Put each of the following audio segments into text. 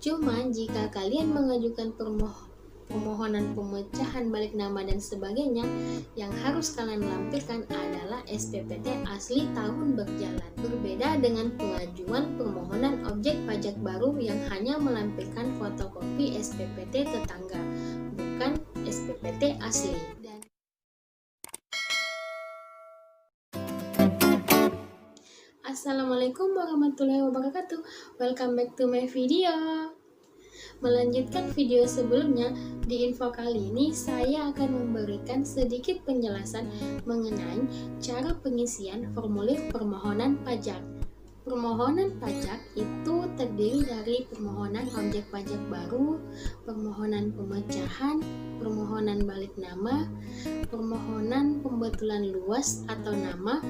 Cuma jika kalian mengajukan permohonan pemecahan balik nama dan sebagainya, yang harus kalian lampirkan adalah SPPT asli tahun berjalan. Berbeda dengan pengajuan permohonan objek pajak baru yang hanya melampirkan fotokopi SPPT tetangga, bukan SPPT asli. Assalamualaikum warahmatullahi wabarakatuh. Welcome back to my video. Melanjutkan video sebelumnya, di info kali ini saya akan memberikan sedikit penjelasan mengenai cara pengisian formulir permohonan pajak. Permohonan pajak itu terdiri dari permohonan objek pajak baru, permohonan pemecahan, permohonan balik nama, permohonan pembetulan luas atau nama,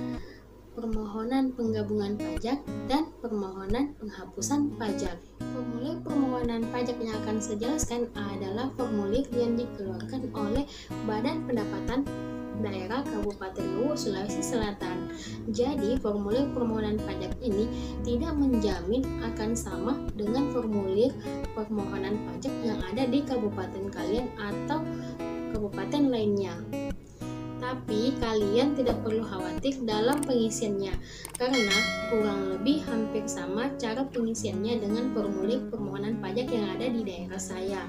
permohonan penggabungan pajak, dan permohonan penghapusan pajak. Formulir permohonan pajak yang akan saya jelaskan adalah formulir yang dikeluarkan oleh Badan Pendapatan Daerah Kabupaten Luwu, Sulawesi Selatan. Jadi, formulir permohonan pajak ini tidak menjamin akan sama dengan formulir permohonan pajak yang ada di kabupaten kalian atau kabupaten lainnya. Tapi kalian tidak perlu khawatir dalam pengisiannya, karena kurang lebih hampir sama cara pengisiannya dengan formulir permohonan pajak yang ada di daerah saya.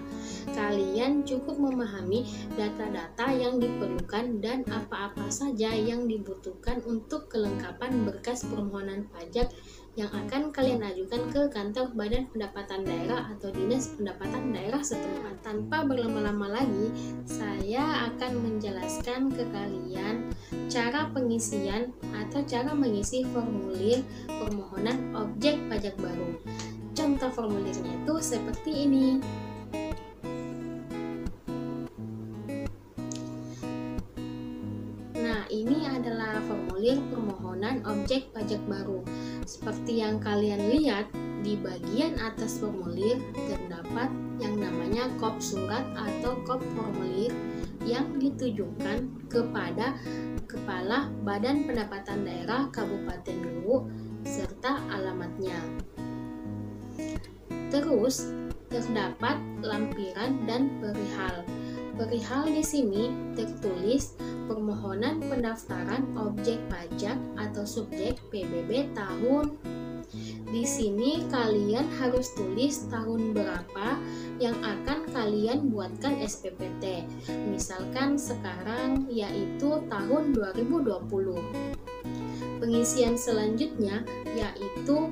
Kalian cukup memahami data-data yang diperlukan dan apa-apa saja yang dibutuhkan untuk kelengkapan berkas permohonan pajak yang akan kalian ajukan ke kantor Badan Pendapatan Daerah atau Dinas Pendapatan Daerah setempat. Tanpa berlama-lama lagi, saya akan menjelaskan ke kalian cara pengisian atau cara mengisi formulir permohonan objek pajak baru. Contoh formulirnya itu seperti ini. Nah, ini adalah formulir permohonan objek pajak baru. Seperti yang kalian lihat, di bagian atas formulir terdapat yang namanya kop surat atau kop formulir yang ditujukan kepada Kepala Badan Pendapatan Daerah Kabupaten Luwu serta alamatnya. Terus, terdapat lampiran dan perihal. Perihal di sini tertulis permohonan pendaftaran objek pajak atau subjek PBB tahun. Di sini kalian harus tulis tahun berapa yang akan kalian buatkan SPPT. Misalkan sekarang yaitu tahun 2020. Pengisian selanjutnya yaitu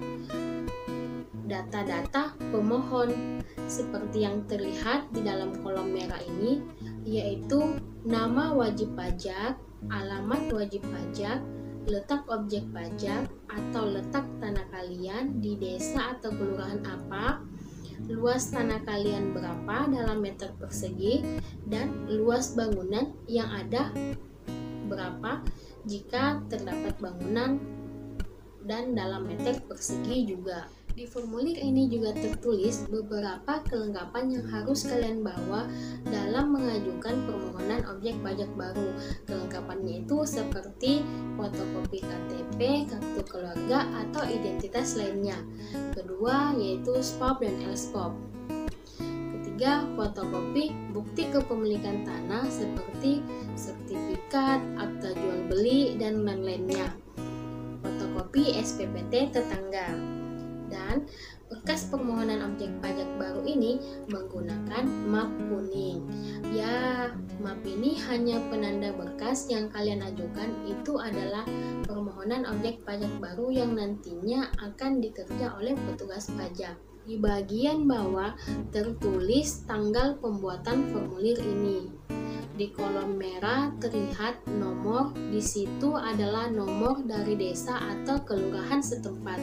data-data pemohon seperti yang terlihat di dalam kolom merah ini, yaitu nama wajib pajak, alamat wajib pajak, letak objek pajak atau letak tanah kalian di desa atau kelurahan apa, luas tanah kalian berapa dalam meter persegi, dan luas bangunan yang ada berapa jika terdapat bangunan dan dalam meter persegi juga. Di formulir ini juga tertulis beberapa kelengkapan yang harus kalian bawa dalam mengajukan permohonan objek pajak baru. Kelengkapannya itu seperti fotokopi KTP, kartu keluarga, atau identitas lainnya. Kedua yaitu SPOP dan LSPOP. Ketiga, fotokopi bukti kepemilikan tanah seperti sertifikat, akta jual beli, dan lain-lainnya. Fotokopi SPPT tetangga. Dan berkas permohonan objek pajak baru ini menggunakan map kuning. Ya, map ini hanya penanda berkas yang kalian ajukan itu adalah permohonan objek pajak baru yang nantinya akan dikerja oleh petugas pajak. Di bagian bawah tertulis tanggal pembuatan formulir ini. Di kolom merah terlihat nomor, di situ adalah nomor dari desa atau kelurahan setempat.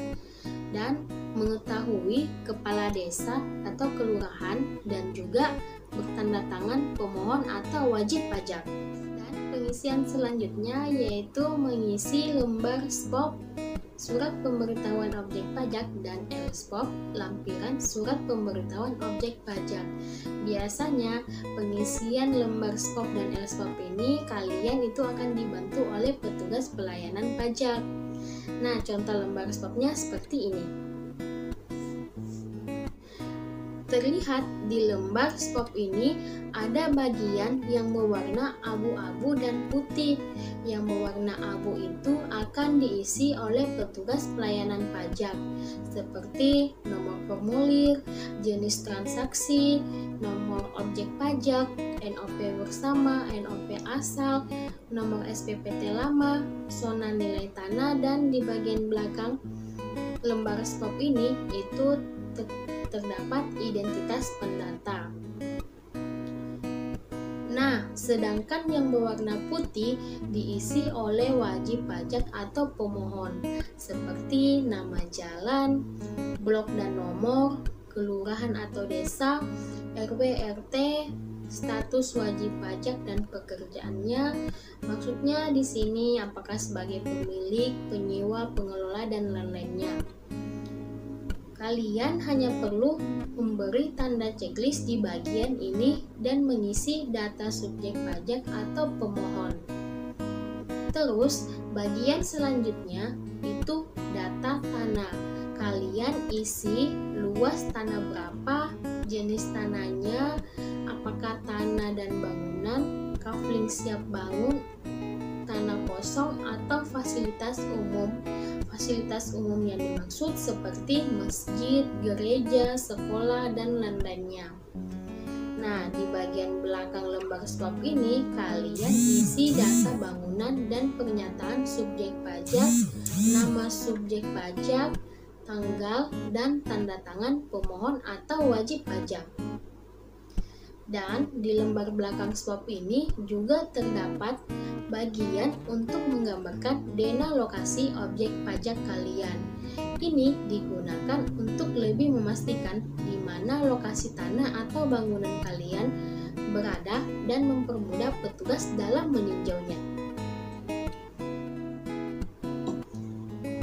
Dan mengetahui kepala desa atau kelurahan dan juga bertanda tangan pemohon atau wajib pajak. Dan pengisian selanjutnya yaitu mengisi lembar SPOP, surat pemberitahuan objek pajak, dan LSPOP, lampiran surat pemberitahuan objek pajak. Biasanya pengisian lembar SPOP dan LSPOP ini kalian itu akan dibantu oleh petugas pelayanan pajak. Nah, contoh lembar SPOP-nya seperti ini. Terlihat di lembar SPOP ini ada bagian yang berwarna abu-abu dan putih. Yang berwarna abu itu akan diisi oleh petugas pelayanan pajak, seperti nomor formulir, jenis transaksi, nomor objek pajak, NOP bersama, NOP asal, nomor SPPT lama, zona nilai tanah, dan di bagian belakang lembar SPOP ini itu terdapat identitas pendata. Nah, sedangkan yang berwarna putih diisi oleh wajib pajak atau pemohon, seperti nama jalan, blok dan nomor, kelurahan atau desa, RW, RT, status wajib pajak dan pekerjaannya. Maksudnya di sini apakah sebagai pemilik, penyewa, pengelola, dan lain-lainnya. Kalian hanya perlu memberi tanda checklist di bagian ini dan mengisi data subjek pajak atau pemohon. Terus, bagian selanjutnya itu data tanah. Kalian isi luas tanah berapa, jenis tanahnya, apakah tanah dan bangunan, kafling siap bangun, tanah kosong atau fasilitas umum. Fasilitas umum yang dimaksud seperti masjid, gereja, sekolah, dan lain-lainnya. Nah, di bagian belakang lembar SPOP ini, kalian isi data bangunan dan pernyataan subjek pajak, nama subjek pajak, tanggal, dan tanda tangan pemohon atau wajib pajak. Dan di lembar belakang SPOP ini juga terdapat bagian untuk menggambarkan dena lokasi objek pajak kalian. Ini digunakan untuk lebih memastikan di mana lokasi tanah atau bangunan kalian berada dan mempermudah petugas dalam meninjaunya.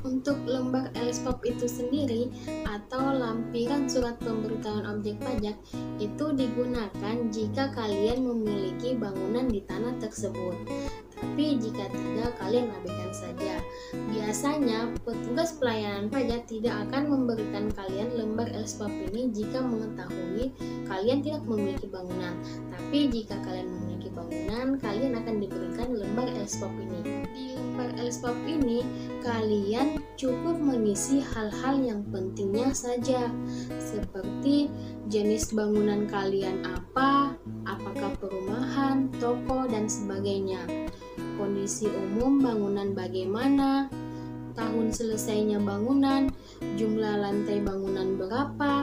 Untuk lembar LSPOP itu sendiri atau lampiran surat pemberitahuan objek pajak itu digunakan jika kalian memiliki bangunan di tanah tersebut. Tapi jika tidak, kalian abaikan saja. Biasanya petugas pelayanan pajak tidak akan memberikan kalian lembar LSPOP ini jika mengetahui kalian tidak memiliki bangunan. Tapi jika kalian memiliki bangunan, kalian akan diberikan lembar LSPOP ini. Di lembar LSPOP ini, kalian cukup mengisi hal-hal yang pentingnya saja, seperti jenis bangunan kalian apa, apakah perumahan, toko, dan sebagainya. Kondisi umum bangunan bagaimana, tahun selesainya bangunan, jumlah lantai bangunan berapa,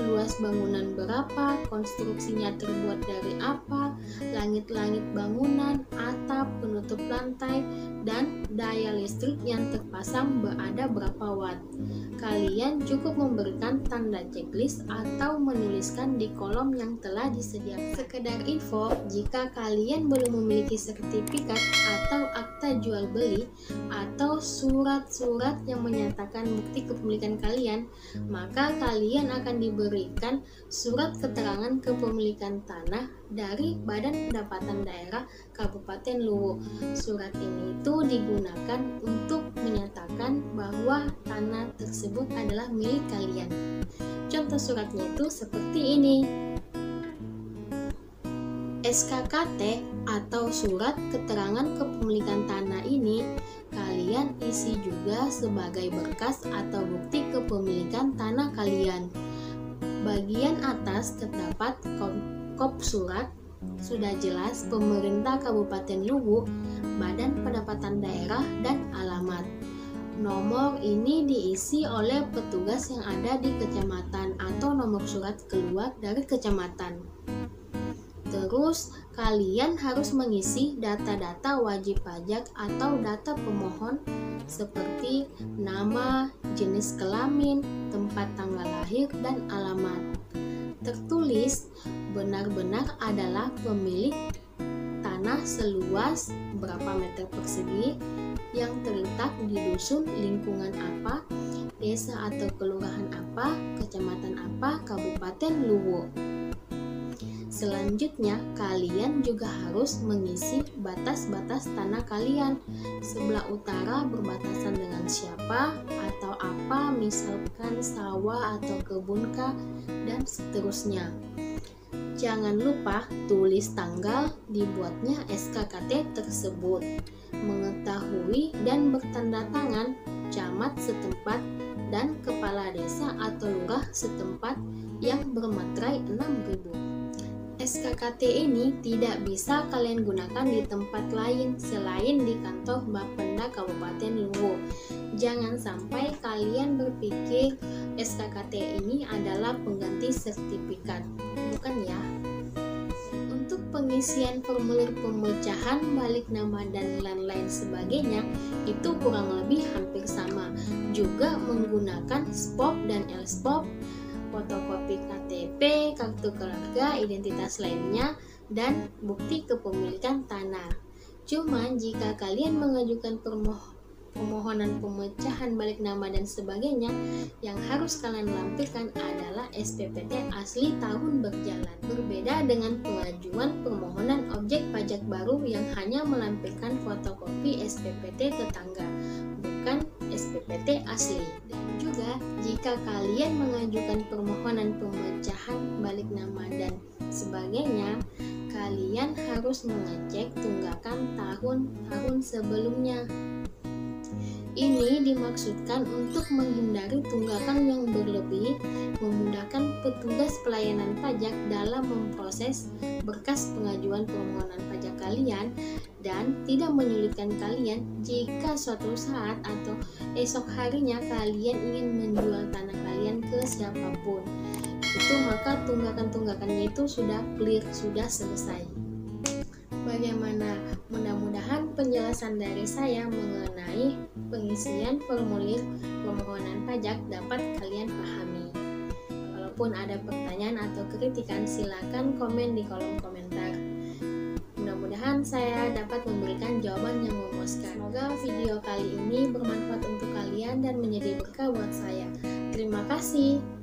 luas bangunan berapa, konstruksinya terbuat dari apa, langit-langit bangunan, atap, penutup lantai, dan daya listrik yang terpasang berada berapa watt. Kalian cukup memberikan tanda checklist atau menuliskan di kolom yang telah disediakan. Sekedar info, jika kalian belum memiliki sertifikat atau akta jual beli atau surat-surat yang menyatakan bukti kepemilikan kalian, maka kalian akan diberikan surat keterangan kepemilikan tanah dari Badan Pendapatan Daerah Kabupaten Luwu. Surat ini itu digunakan untuk menyatakan bahwa tanah tersebut adalah milik kalian. Contoh suratnya itu seperti ini. SKKT atau surat keterangan kepemilikan tanah ini kalian isi juga sebagai berkas atau bukti kepemilikan tanah kalian. Bagian atas terdapat kop surat, sudah jelas pemerintah Kabupaten Luwu, Badan Pendapatan Daerah, dan alamat. Nomor ini diisi oleh petugas yang ada di kecamatan atau nomor surat keluar dari kecamatan. Terus, kalian harus mengisi data-data wajib pajak atau data pemohon seperti nama, jenis kelamin, tempat tanggal lahir, dan alamat. Tertulis benar-benar adalah pemilik tanah seluas berapa meter persegi yang terletak di dusun lingkungan apa, desa atau kelurahan apa, kecamatan apa, Kabupaten Luwu. Selanjutnya, kalian juga harus mengisi batas-batas tanah kalian. Sebelah utara berbatasan dengan siapa atau apa, misalkan sawah atau kebunkah, dan seterusnya. Jangan lupa tulis tanggal dibuatnya SKKT tersebut. Mengetahui dan bertanda tangan camat setempat dan kepala desa atau lurah setempat yang bermaterai 6.000. SKKT ini tidak bisa kalian gunakan di tempat lain selain di kantor Bapenda Kabupaten Luwu. Jangan sampai kalian berpikir SKKT ini adalah pengganti sertifikat. Bukan ya. Untuk pengisian formulir pemecahan balik nama dan lain-lain sebagainya itu kurang lebih hampir sama. Juga menggunakan SPOP dan LSPOP, fotokopi KTP, kartu keluarga, identitas lainnya, dan bukti kepemilikan tanah. Cuma jika kalian mengajukan permohonan pemecahan balik nama dan sebagainya, yang harus kalian lampirkan adalah SPPT asli tahun berjalan. Berbeda dengan pengajuan permohonan objek pajak baru yang hanya melampirkan fotokopi SPPT tetangga, bukan SPPT asli. Dan juga jika kalian mengajukan permohonan pemecahan balik nama dan sebagainya, kalian harus mengecek tunggakan tahun-tahun sebelumnya. Ini dimaksudkan untuk menghindari tunggakan yang berlebih, memudahkan petugas pelayanan pajak dalam memproses berkas pengajuan permohonan pajak kalian, dan tidak menyulitkan kalian jika suatu saat atau esok harinya kalian ingin menjual tanah kalian ke siapapun. Maka tunggakan-tunggakannya itu sudah clear, sudah selesai. Bagaimana? Mudah-mudahan penjelasan dari saya mengenai pengisian formulir permohonan pajak dapat kalian pahami. Walaupun ada pertanyaan atau kritikan, silakan komen di kolom komentar. Mudah-mudahan saya dapat memberikan jawaban yang memuaskan. Semoga video kali ini bermanfaat untuk kalian dan menjadi berkah buat saya. Terima kasih.